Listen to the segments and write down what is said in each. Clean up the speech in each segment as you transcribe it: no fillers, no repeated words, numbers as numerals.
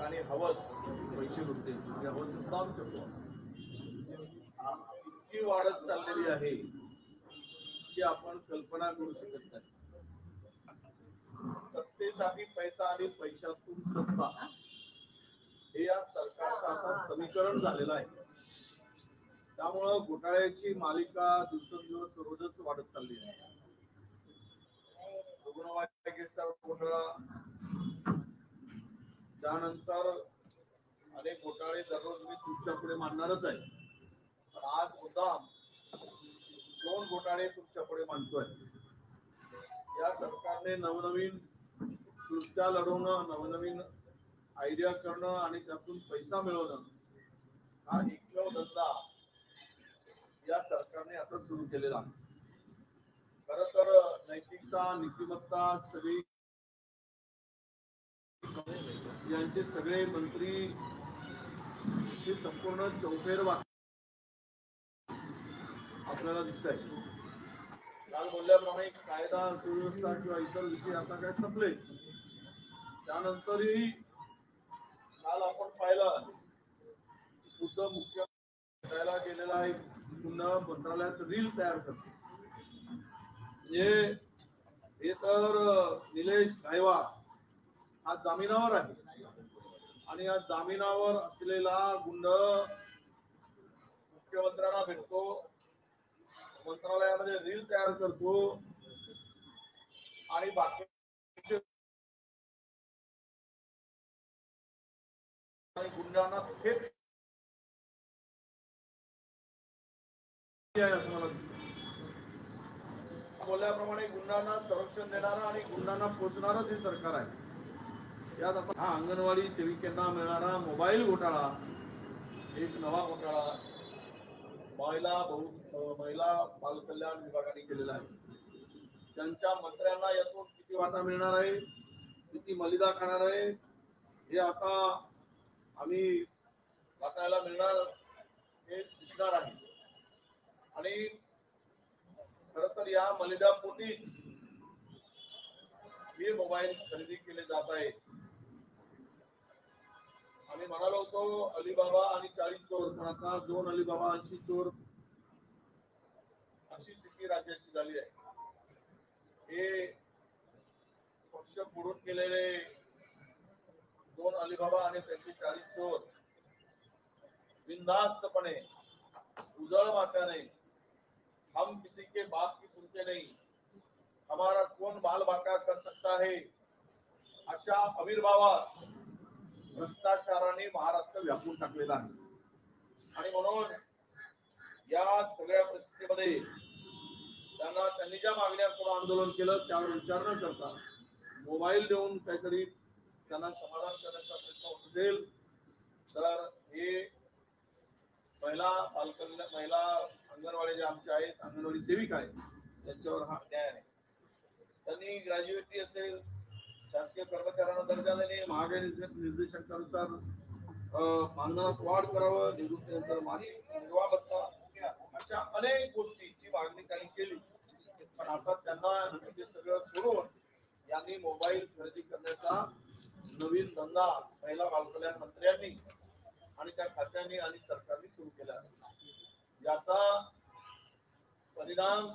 आणि हवस पैसे लुटण्याची हवस मुद्दाम करतो इतकी वाढत चाललेली आहे की आपण कल्पना करू शकत नाही. सत्तेसाठी पैसा आणि पैशातून सत्ता हे या सरकारचं आता समीकरण झालेलं आहे. त्यामुळं घोटाळ्याची मालिका दिवसेंदिवस रोजच वाढत चालली आहे. रुग्णवाहिकेचा घोटाळा, त्यानंतर अनेक घोटाळे दररोज मी तुमच्या पुढे मांडणारच आहे. पण आज मुद्दाम 2 घोटाळे तुमच्या पुढे मांडतोय. या सरकारने नवनवीन कृत्या लढवणं, नवनवीन आयडिया करणं आणि त्यातून पैसा मिळवणं हा एकमेव धंदा या सरकारने आता सुरू केलेला आहे. खर तर नैतिकता, नीतिमत्ता सगळी यांचे सगळे मंत्री हे संपूर्ण चौफेर आपल्याला दिसत आहे. काल बोलल्याप्रमाणे कायदा सुव्यवस्था किंवा इतर विषय आता काय संपले. त्यानंतरही काल आपण पाहिलं उद्धव मुख्यमंत्री करायला गेलेला आहे, पुन्हा मंत्रालयात रील तयार करतो. हे तर निलेश गायकवाड हा जामिनावर आहे आणि या जामिनावर असलेला गुंड मुख्यमंत्र्यांना भेटतो, मंत्रालयामध्ये रील तयार करतो आणि बाकीचे गुंडांना थेट असं मला दिसतं. बोलल्याप्रमाणे गुंडांना संरक्षण देणारं आणि गुंडांना पोचणारच हे सरकार आहे. यात आता हा अंगणवाडी सेविकांना मिळणारा मोबाईल घोटाळा एक नवा घोटाळा महिला बालकल्याण विभागाने केलेला आहे. त्यांच्या मंत्र्यांना यातून किती वाटा मिळणार आहे, किती मलिदा खाणार आहे, हे आता आम्ही वाटायला मिळणार हे दिसणार आहे. आणि खर तर या मलिदापोटीच हे मोबाईल खरेदी केले जात आहेत. आम्ही म्हणालो होतो अलिबाबा आणि 40 चोर, पण आता 2 अलिबाबा 80 चोर अशी स्थिती राज्याची झाली आहे. हे पक्ष बुडून गेलेले 2 अलिबाबा आणि त्यांचे 40 चोर बिनधास्तपणे उजळ माथ्याने हम किसी के बाप की सुनते नहीं, हमारा कौन बाल बाका कर सकता है अशा आविर्भावात भ्रष्टाचाराने महाराष्ट्र व्यापून टाकलेला आहे. आणि म्हणून या सगळ्या परिस्थितीमध्ये त्यांनी ज्या मागण्या करून आंदोलन केलं त्यावर विचार न करता मोबाईल देऊन काहीतरी त्यांना समाधान करण्याचा प्रयत्न होत असेल तर हे महिला बालकल्याण, महिला अंगणवाडी जे आमचे आहेत, अंगणवाडी सेविका आहेत, त्यांच्यावर हा अन्याय आहे. त्यांनी ग्रॅज्युएटी असेल, शासकीय कर्मचाऱ्यांना दर्जा देणे, महागाई निर्देशांकानुसार मानधनात वाढ करावं, निवृत्तीनंतर मासिक निर्वाह भत्ता, अशा अनेक गोष्टीची मागणी त्यांनी केली. पण आता त्यांना हे सगळं सोडून यांनी मोबाईल खरेदी करण्याचा नवीन धंदा महिला बालकल्याण मंत्र्यांनी आणि त्या खात्याने आणि सरकारने सुरू केला आहे. याचा परिणाम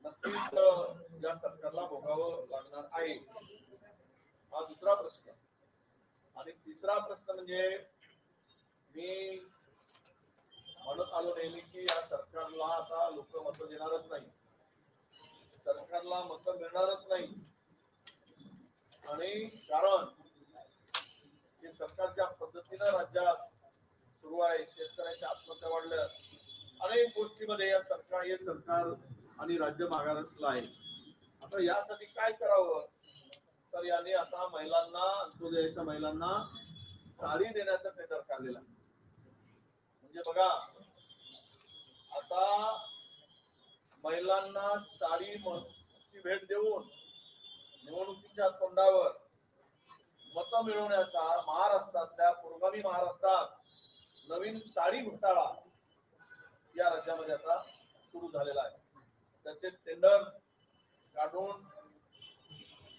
नक्कीच या सरकारला भोगावं लागणार आहे. हा दुसरा प्रश्न. आणि तिसरा प्रश्न म्हणजे मी म्हणत आलो नेहमी की या सरकारला आता लोक मत देणारच नाही, सरकारला मत मिळणारच नाही. आणि कारण हे सरकार ज्या पद्धतीनं राज्यात सुरू आहे, शेतकऱ्यांच्या आत्महत्या वाढल्या, अनेक गोष्टीमध्ये या सरकार आणि राज्य मागासला आहे. आता यासाठी काय करावं तर याने आता महिलांना, अंत्योदयाच्या महिलांना साडी देण्याचा टेंडर काढलेला. म्हणजे बघा आता महिलांना साडीची भेट देऊन निवडणुकीच्या तोंडावर मतं मिळवण्याचा महाराष्ट्रातल्या पुरोगामी महाराष्ट्रात नवीन साडी घोटाळा या राज्यामध्ये आता सुरू झालेला आहे. त्याचे टेंडर काढून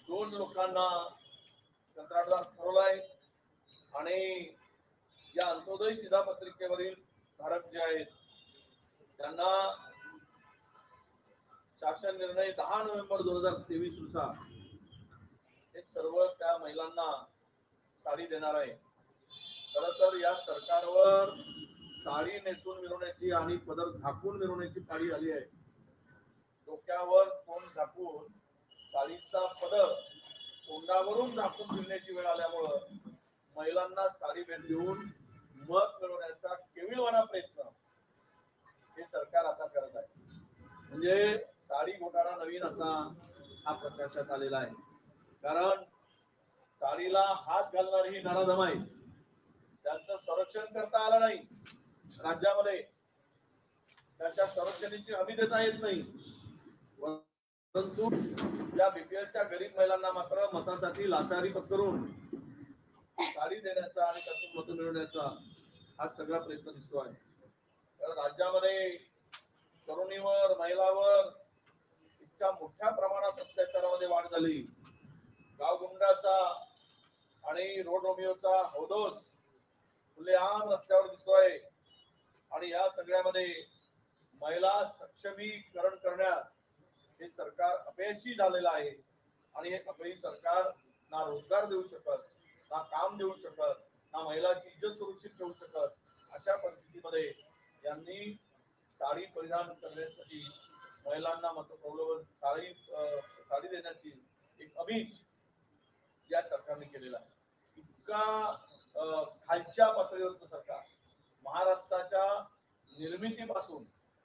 2 लोकांना कंत्राटदार ठरवलाय. आणि या अंत्योदय शिधापत्रिकेवरील धारक जे आहेत त्यांना शासन निर्णय 10 नोव्हेंबर 2023 नुसार हे सर्व त्या महिलांना साडी देणार आहे. खरं तर या सरकारवर साडी नेसून मिरवण्याची आणि पदर झाकून मिरवण्याची पाळी आली आहे. डोक्यावर तोंड झाकून साडीचा पदर तोंडावरून झाकून फिरण्याची वेळ आल्यामुळं महिलांना साडी भेट देऊन मत मिळवण्याचा केविलवाणा प्रयत्न हे सरकार आता करत आहे. म्हणजे साडी घोटाळा नवीन आता हा प्रकाशात आलेला आहे. कारण साडीला हात घालणारी ही नराधम आहे. त्यांचं संरक्षण करता आलं नाही. राज्यामध्ये त्यांच्या संरक्षणाची हमी देता येत नाही. परंतु या बीपीएलच्या गरीब महिलांना मात्र मतासाठी लाचारी पत्करून साडी देण्याचा आणि त्यातून मत मिळवण्याचा हा सगळा प्रयत्न दिसतो आहे. तर राज्यामध्ये तरुणीवर महिलावर इतक्या मोठ्या प्रमाणात अत्याचारामध्ये वाढ झाली. गावगुंडाचा आणि रोड रोमिओचा हौदोस खुलेआम रस्त्यावर दिसतोय. आणि या सगळ्यामध्ये महिला सक्षमीकरण करण्यात हे सरकार अपयशी झालेलं आहे. आणि हे अपयशी सरकार ना रोजगार देऊ शकत, ना काम देऊ शकत, ना महिलाची इज्जत सुरक्षित ठेवू शकत. अशा परिस्थितीमध्ये यांनी साडी परिधान करण्यासाठी महिलांना मतप्रलोभन साडी देण्याची एक अभिष या सरकारने केलेला आहे. इतका खालच्या पातळीवरचं सरकार महाराष्ट्राच्या निर्मितीपासून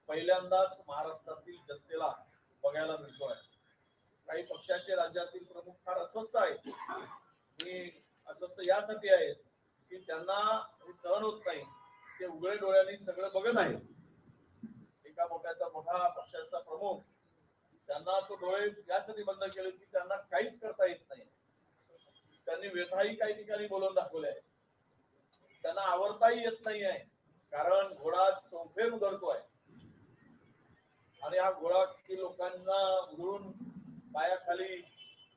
पहिल्यांदाच महाराष्ट्रातील जनतेला बघायला मिळतोय. काही पक्षाचे राज्यातील प्रमुख फार अस्वस्थ आहेत. मी अस्वस्थ यासाठी आहेत की त्यांना हे सहन होत नाही. ते उघडे डोळ्यांनी सगळं बघत आहेत. एका मोठा पक्षाचा प्रमुख त्यांना तो डोळे यासाठी बंद केले की त्यांना काहीच करता येत नाही. त्यांनी व्यथाही काही ठिकाणी बोलून दाखवले आहे. त्यांना आवरताही येत नाही आहे. कारण घोडा चौफेर उधळतोय आणि हा घोडा किती लोकांना उधळून पायाखाली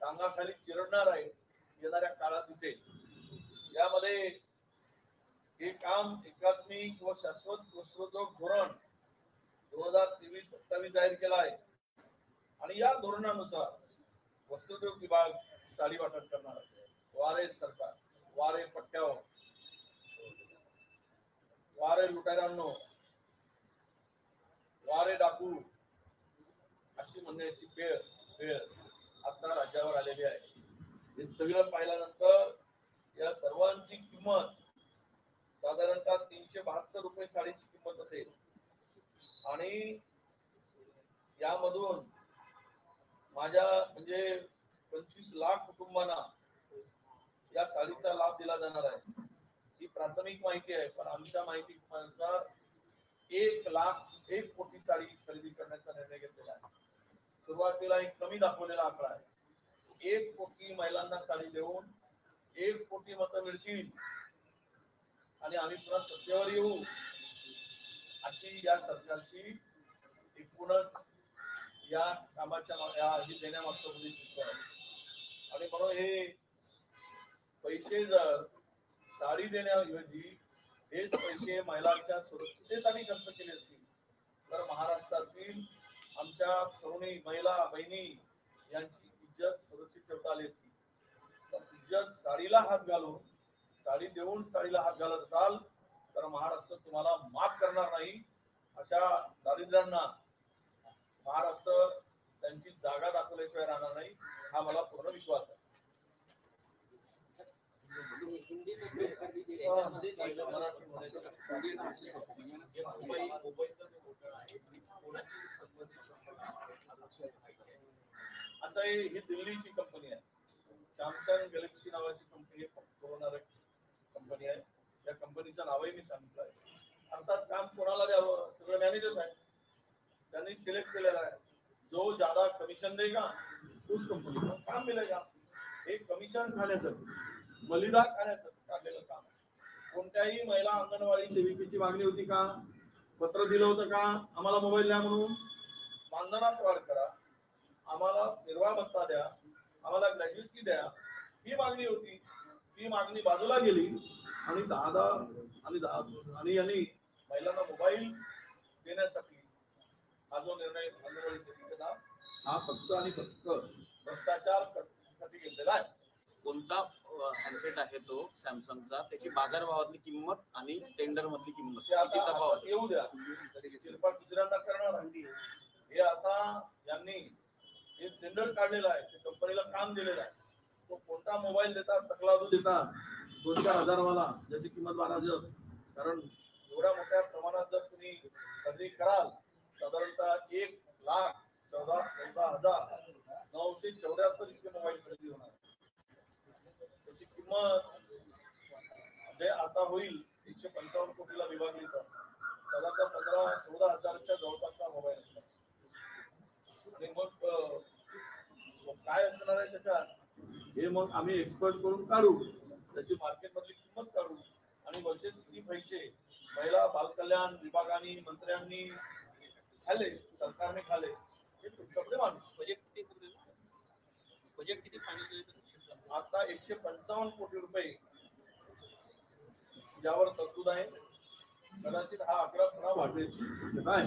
टांगाखाली चिरडणार आहे येणाऱ्या काळात दिसेल. यामध्ये हे काम एकात्मिक व शाश्वत वस्त्रोद्योग धोरण 2023-27 जाहीर केला आहे. आणि या धोरणानुसार वस्त्रोद्योग विभाग साडी वाटप करणार आहे. वारे सरकार, वारे पट्ट्यावर, वारे लुटारांनो, वारे डाकू अशी म्हणण्याची वेळ आता राज्यावर आलेली आहे. हे सगळं पाहिल्यानंतर या सर्वांची किंमत साधारणतः 372 रुपये साडीची किंमत असेल. आणि यामधून माझ्या म्हणजे 25 लाख कुटुंबांना या साडीचा लाभ दिला जाणार आहे. ही प्राथमिक माहिती आहे. पण आमच्या माहितीनुसार 1 कोटी साडी खरेदी करण्याचा निर्णय घेतलेला आहे. सुरुवातीला एक कमी दाखवलेला आकडा आहे. 1 कोटी महिलांना साडी देऊन 1 कोटी मतं मिळतील आणि आम्ही पुन्हा सत्तेवर येऊ अशी या सरकारची एकूणच या कामाच्या देण्यामागचा उद्देश आहे. आणि म्हणून हे पैसे जर साडी देण्याऐवजी हेच पैसे महिलांच्या सुरक्षितेसाठी खर्च केले असतील तर महाराष्ट्रातील आमच्या तरुणी महिला बहिणी यांची इज्जत सुरक्षित ठेवता आली असती. तर इज्जत साडीला हात घालून साडी देऊन साडीला हात घालत असाल तर महाराष्ट्र तुम्हाला माफ करणार नाही. अशा दारिद्र्यांना महाराष्ट्र त्यांची जागा दाखवल्याशिवाय राहणार नाही हा मला पूर्ण विश्वास आहे. असं ही दिल्लीची कंपनी आहे. सॅमसंग गॅलेक्सी नावाची कंपनी कंपनी आहे. या कंपनीचं नावही मी सांगितलं आहे. अर्थात काम कोणाला द्यावं सगळं मॅनेजर्स आहे. त्यांनी सिलेक्ट केलेला आहे. जो ज्यादा कमिशन देगा उस कंपनी को काम मिलेगा. हे कमिशन खाण्यासाठी मलिदा खाण्यासाठी काढलेलं काम. कोणत्याही महिला अंगणवाडी सेविकेची मागणी होती का? पत्र दिलं होतं का आम्हाला मोबाईल द्या म्हणून? मानधनात वाढ करा, आम्हाला निर्वाह भत्ता द्या, आम्हाला ग्रॅज्युएटी द्या, ही मागणी होती. ती मागणी बाजूला गेली आणि आणि यांनी महिलांना मोबाईल देण्यासाठी हा जो निर्णय अंगणवाडी सेविकेचा हा फक्त आणि फक्त भ्रष्टाचार साठी घेतलेला आहे. कोणता हँडसेट आहे तो सॅमसंगचा, त्याची बाजारभावातली किंमत आणि टेंडर मधली किंमत किती तफावत येऊ द्या. दुसऱ्यांदा करणार हे आता यांनी हे टेंडर काढलेलं आहे, ते कंपनीला काम दिलेलं आहे. तो कोणता मोबाईल देतात, तकलादू देतात 2-4 वाला, ज्याची किंमत 12,000. कारण एवढ्या मोठ्या प्रमाणात जर तुम्ही खरेदी कराल, साधारणतः 1,14,974 इतके मोबाईल खरेदी होणार. त्याची किंमत जे आता होईल 155 कोटीला विभागली तर साधारणतः 15-14 हजाराच्या जवळपासचा मोबाईल असणार. आणि मग काय असणार आहे त्याच्यात, हे मग आम्ही एक्सपर्ट करून काढू, त्याची मार्केट मधली किंमत काढू आणि वरचे किती पैसे महिला बालकल्याण विभागाने मंत्र्यांनी खाल्ले, सरकारने खाल्ले, हे तुमच्याकडे मानू. बजेट किती फायनल आता 155 कोटी रुपये यावर तरतूद आहे. कदाचित हा आकडा पुन्हा वाढण्याची शक्यता आहे.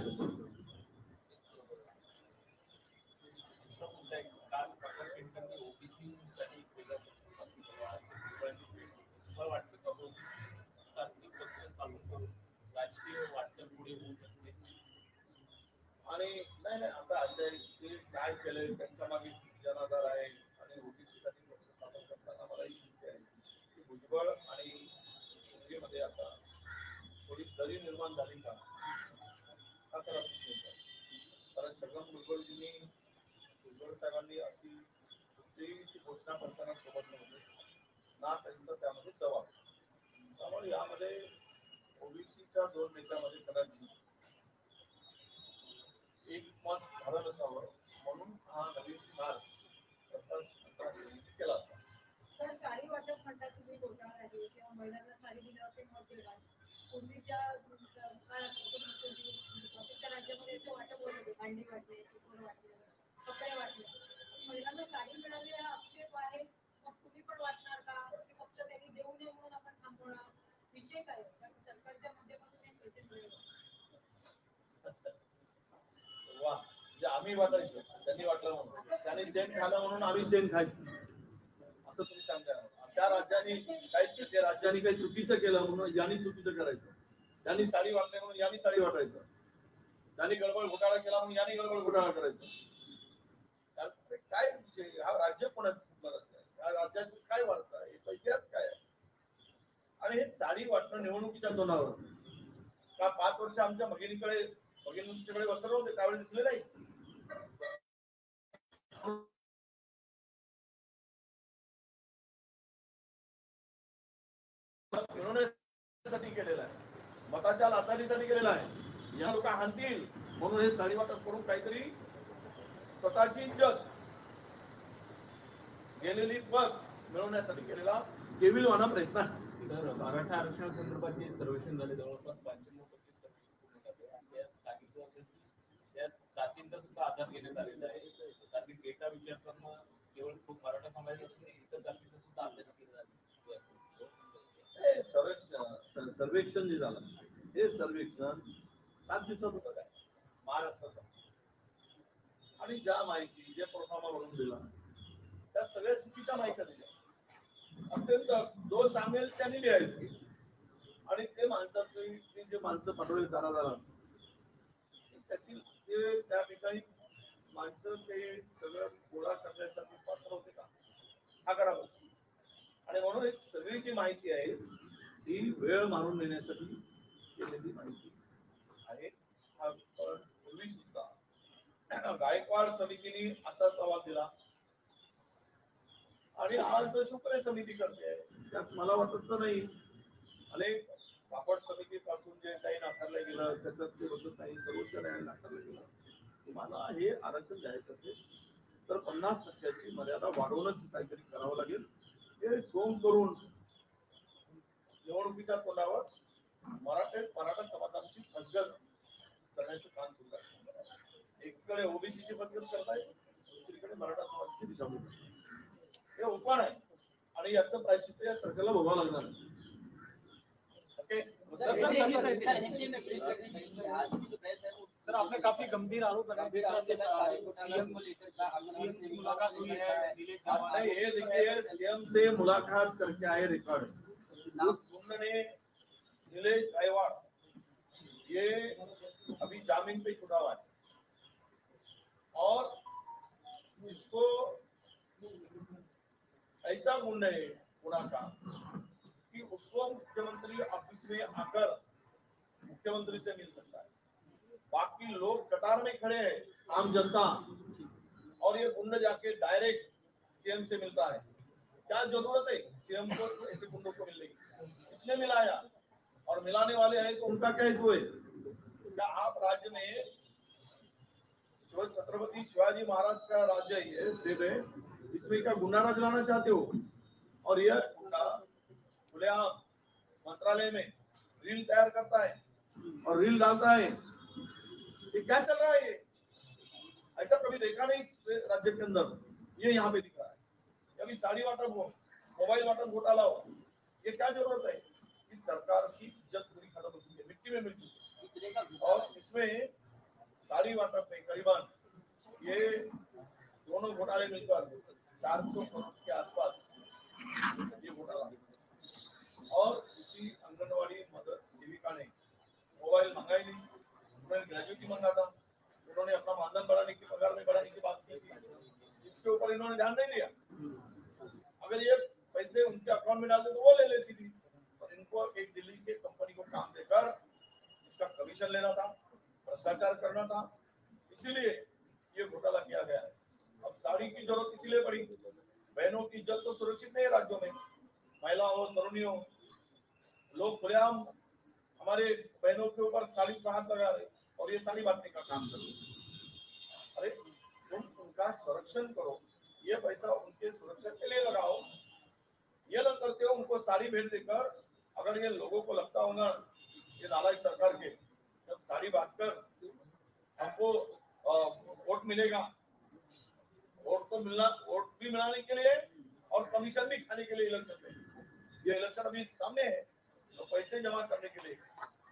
आणि नाही आता असे काय केलंय, त्यांच्या मागे जनाधार आहे आणि ओबीसी साठी पक्ष स्थापन करताना मला भुजबळ आणि मध्ये आता थोडी दरी निर्माण झाली का, कारण छगन भुजबळजींनी भुजबळ साहेबांनी अशी कुठलीही घोषणा करताना सोबत नव्हते ना, त्यांचा त्यामध्ये सहभाग. त्यामुळे यामध्ये ओबीसीच्या 2 नेत्यामध्ये कदाचित एक मत झालं नसावं, म्हणून हा नवीन मार्ग केला होता. सर, साडी वाटप म्हणतात तुम्ही घोटाळा आहे किंवा महिलांना साडी दिल्यावर मत दिला. पूर्वीच्या राज्यामध्ये असे वाटप होत होते, भांडी वाटले, चिकोर वाटले, कपडे वाटले. महिलांना साडी मिळाली हा आक्षेप आहे, मग तुम्ही पण वाटणार का? फक्त त्यांनी देऊ नये म्हणून आपण थांबवणार, विषय काय? सरकारच्या माध्यमातून हे पैसे मिळेल. वा, जे आम्ही वाटायचो त्यांनी वाटलं म्हणून, त्यांनी शेण खाल्लं म्हणून आम्ही शेण खायचं, असं तुम्ही सांगता. त्या राज्यांनी काही राज्यांनी काही चुकीचं केलं म्हणून यांनी चुकीचं करायचं, त्यांनी साडी वाटली म्हणून यांनी साडी वाटायचं, त्यांनी गडबड घोटाळा केला म्हणून यांनी गडबड घोटाळा करायचं. काय विषय, हा राज्य कोणाचं राज्य आहे, या राज्याची काय वारसा आहे, याचा इतिहास काय आहे? आणि हे साडी वाटणं निवडणुकीच्या तोंडावर का 5 वर्ष आमच्या भगिनींकडे वस्त्र होते त्यावेळी दिसले नाही. मिळवण्यासाठी केलेला आहे, मताच्या लाचारीसाठी केलेला आहे. या लोक हाणतील म्हणून हे साडी वाटप करून काहीतरी स्वतःची इज्जत गेलेली पद मिळवण्यासाठी केलेला केविलवाना प्रयत्न आहे. मराठा आरक्षणासंदर्भात जे सर्वेक्षण झाले जवळपास 95% सर्वेक्षण पूर्ण झाले आणि त्यात सांगितलं होतं की त्यात जातींचा सुद्धा आधार घेण्यात आलेला आहे. जाती डेटा विचारताना केवळ खूप मराठा समाजाचा नाही, इतर जातींचा सुद्धा अभ्यास केला जातो. सर्वेक्षण जे झालं हे सर्वेक्षण 7 दिवसात होतं काय महाराष्ट्राचं, आणि ज्या माहिती जे प्रोफार्मा वरून दिला त्या सगळ्या चुकीच्या माहिती दिल्या. अत्यंत दोष सांगेल त्यांनी लिहायचे आणि ते माणसाचे जे माणसं पाठवले दारादारा त्याची त्या ठिकाणी माणसं ते सगळं गोळा करण्यासाठी पात्र होते का, हा करावं. आणि म्हणून ही सगळी जी माहिती आहे ती वेळ मारून नेण्यासाठी केलेली माहिती आहे. पूर्वी सुद्धा गायकवाड समितीने असाच अहवाल दिला आणि आज शुक्रे समिती करते, त्यात मला वाटत नाही. अनेक कापड समिती पासून जे काही नाकारलं गेलं त्याच्यात ते बसत नाही, सर्वोच्च न्यायालय नाकारलं गेलं. तुम्हाला हे आरक्षण द्यायचं असेल तर 50% मर्यादा वाढवूनच काहीतरी करावं लागेल. हे सोंग करून निवडणुकीच्या तोंडावर मराठा समाजाची फसगत करण्याचं काम सुरू आहे. एकीकडे ओबीसीची फसगत करताय, दुसरीकडे मराठा समाजाची दिशाभूल. हे उपाय आहे आणि याचं प्रायश्चित्त या सरकारला भोगावं लागणार. करके सर आपने काफी गंभीर आरोप लगाए जिस तरह से सीएम की मुलाकात हुई है नीलेश कुमार नहीं, ये देखिए सीएम से मुलाकात करके आए रिकॉर्ड उस गुंडे ने नीलेश गायकवाड़ ये अभी जामीन पे छुटा हुआ है और इसको ऐसा गुंडा है गुना का कि उसको मुख्यमंत्री ऑफिस में आकर मुख्यमंत्री से मिल सकता है, बाकी लोग कतार में खड़े हैं आम जनता, और ये गुंडा जाके डायरेक्ट सीएम से मिलता है। क्या जरूरत है सीएम को ऐसे गुंडों को मिलने की? इसने मिलाया और मिलाने वाले हैं तो उनका क्या हेतु है? क्या आप राज्य में छत्रपति शिवाजी महाराज का राज्य ही है स्टेट है, इसमें क्या गुंडा राज लाना चाहते हो? और यह गुंडा खुलेआम मंत्रालय में रील तैयार करता है और रील डालता है। ये क्या चल रहा है? ये ऐसा कभी देखा नहीं इस राज्य के अंदर, ये यहाँ पे दिख रहा है। कभी साड़ी वाटप हो, मोबाइल वाटप घोटाला हो, ये क्या जरूरत है? इस सरकार की इज्जत पूरी खत्म हो चुकी है, मिट्टी में मिल चुकी है। और इसमें साड़ी वाटप में करीबन ये दोनों घोटाले मिलकर 400 करोड़ के आसपास ये घोटाला। और इसी आंगनवाड़ी मदर सेविका ने मोबाइल मंगा ही नहीं, उन्होंने ग्रेजुएटी मंगा था, उन्होंने अपना मानधन बढ़ाने की, पगार में बढ़ाने की बात की थी, इसके ऊपर इन्होंने ध्यान नहीं दिया। अगर ये पैसे उनके अकाउंट में डालते तो वो ले लेती थी, और इनको एक दिल्ली के कंपनी को काम देकर इसका कमीशन लेना था, भ्रष्टाचार करना था, इसीलिए ये घोटाला किया गया है। अब साड़ी की जरूरत इसीलिए पड़ी, बहनों की इज्जत तो सुरक्षित नहीं है राज्यों में, महिला हो तरुणियों, लोग खुलेआम हमारे बहनों के ऊपर साड़ी का हाथ लगा रहे और ये साड़ी बांटने का काम कर रहे। अरे तुम उनका संरक्षण करो, ये पैसा उनके सुरक्षा के लिए लगाओ, ये लोग करते हो उनको साड़ी भेंट देकर। अगर ये लोगों को लगता होगा ये नालायक सरकार के जब साड़ी बांटकर हमको वोट मिलेगा, वोट तो मिलना, वोट भी मिलाने के लिए और कमीशन भी खाने के लिए इलेक्शन में, ये इलेक्शन अभी सामने है, तो पैसे जमा करने के लिए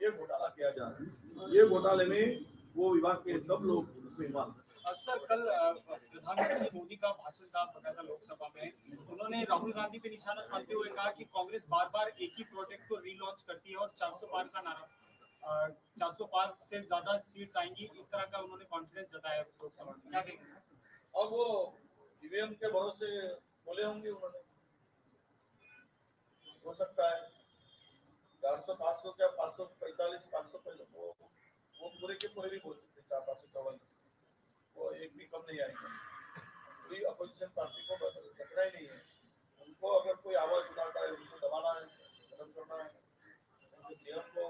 ये घोटाला किया जा रहा है। ये घोटाले में वो विभाग के सब लोग इसमें इन्वॉल्व हैं। सर कल प्रधानमंत्री मोदी का भाषण था बकायदा लोकसभा में, उन्होंने राहुल गांधी पे निशाना साधते हुए कहा कि कांग्रेस बार बार एक ही प्रोजेक्ट को रीलॉन्च करती है और 400 पार का नारा 400 पार से ज्यादा सीट्स आएंगी, इस तरह का उन्होंने कॉन्फिडेंस जताया लोकसभा में, क्या कहेंगे? और वो ईवीएम के भरोसे बोले होंगे उन्होंने, हो सकता है 400 500 क्या 545 500 वो पूरे के पूरे भी बोल सकते 4 544, वो एक भी कम नहीं आएगा। कोई अपोजिशन पार्टी को खतरा ही नहीं है, उनको अगर कोई आवाज उठाता है उनको दबाना है, खत्म करना है। उनके सीएम को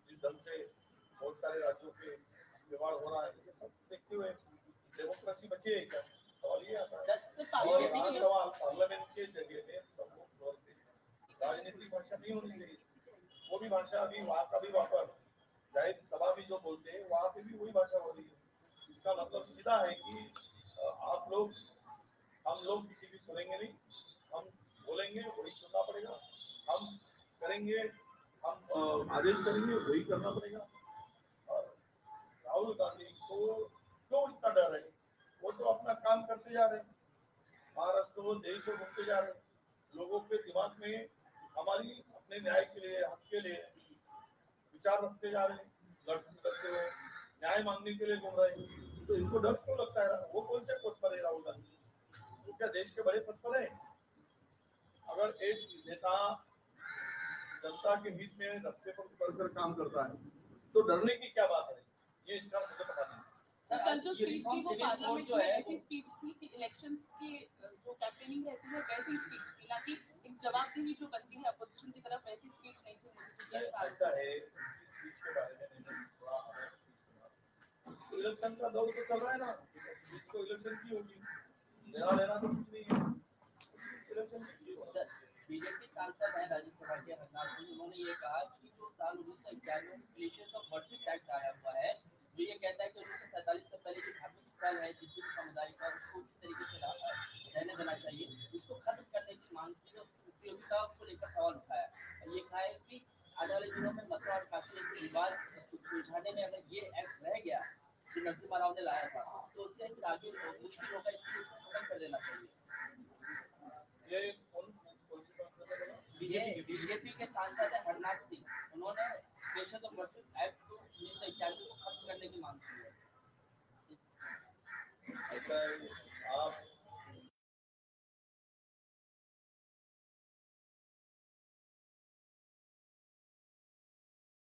जिस ढंग से बहुत सारे राज्यों के व्यवहार हो रहा है, ये सब देखते हुए डेमोक्रेसी बची है क्या? सवाल ये आता है। और सवाल पार्लियामेंट के जगह में प्रमुख तौर पे राजनीतिक भाषा नहीं होनी चाहिए, वो भी भाषा अभी वहाँ का भी वापर जाहिर सभा भी जो बोलते हैं वहाँ पे भी वही भाषा हो रही है। इसका मतलब सीधा है कि आप लोग हम लोग किसी की सुनेंगे नहीं, हम बोलेंगे वही सुनना पड़ेगा, हम करेंगे, हम आदेश करेंगे वही करना पड़ेगा। और राहुल गांधी को क्यों इतना डर है? वो तो अपना काम करते जा रहे हैं, महाराष्ट्र वो देश को घूमते जा रहे हैं, लोगों के दिमाग में हमारी अपने न्याय के लिए, हक के लिए विचार रखते जा रहे हैं, लड़ते हुए न्याय मांगने के लिए घूम रहे हैं। तो इनको डर क्यों लगता है? वो कौन से पद पर है राहुल गांधी? वो क्या देश के बड़े पद पर है? अगर एक नेता जनता के हित में रस्ते पर उतरकर काम करता है तो डरने की क्या बात है? ये इसका मुझे पता नहीं। सर कल जो स्पीच थी वो पार्लियामेंट में ऐसी स्पीच थी कि इलेक्शंस की जो कैंपेनिंग रहती है वैसी स्पीच थी, ना कि एक जवाबदेही जो बनती है अपोजिशन की तरफ वैसी स्पीच नहीं थी। ऐसा है स्पीच के बारे में मैंने थोड़ा तो इलेक्शन का दौर तो चल रहा है ना, स्पीच तो इलेक्शन की होगी, लेना लेना तो कुछ नहीं है, इलेक्शन की होगी। बीजेपी सांसद है राज्यसभा के हरनाथ सिंह, उन्होंने ये कहा कि जो साल 1991 में क्लेशेस ऑफ वर्शिप एक्ट आया हुआ है, जो ये कहता है कि 1947 से पहले जो धार्मिक स्थल है किसी भी समुदाय का उसको उसी तरीके से रहने देना चाहिए, उसको खत्म करने की मांग की है, उसको उपयोगिता को लेकर सवाल उठाया। ये कहा है कि आने वाले दिनों में मथुरा और काशी के विवाद सुलझाने में अगर ये एक्ट रह गया जो नरसिम्हा राव ने लाया था, तो उससे फिर आगे मुश्किल होगा, इसलिए इसको खत्म कर देना चाहिए। ये कौन सी संस्था है बोला? बीजेपी के सांसद है हरनाथ सिंह, उन्होंने स्पेशल वर्शिप एक्ट को 1991 को खत्म करने की मांग की है। ऐसा है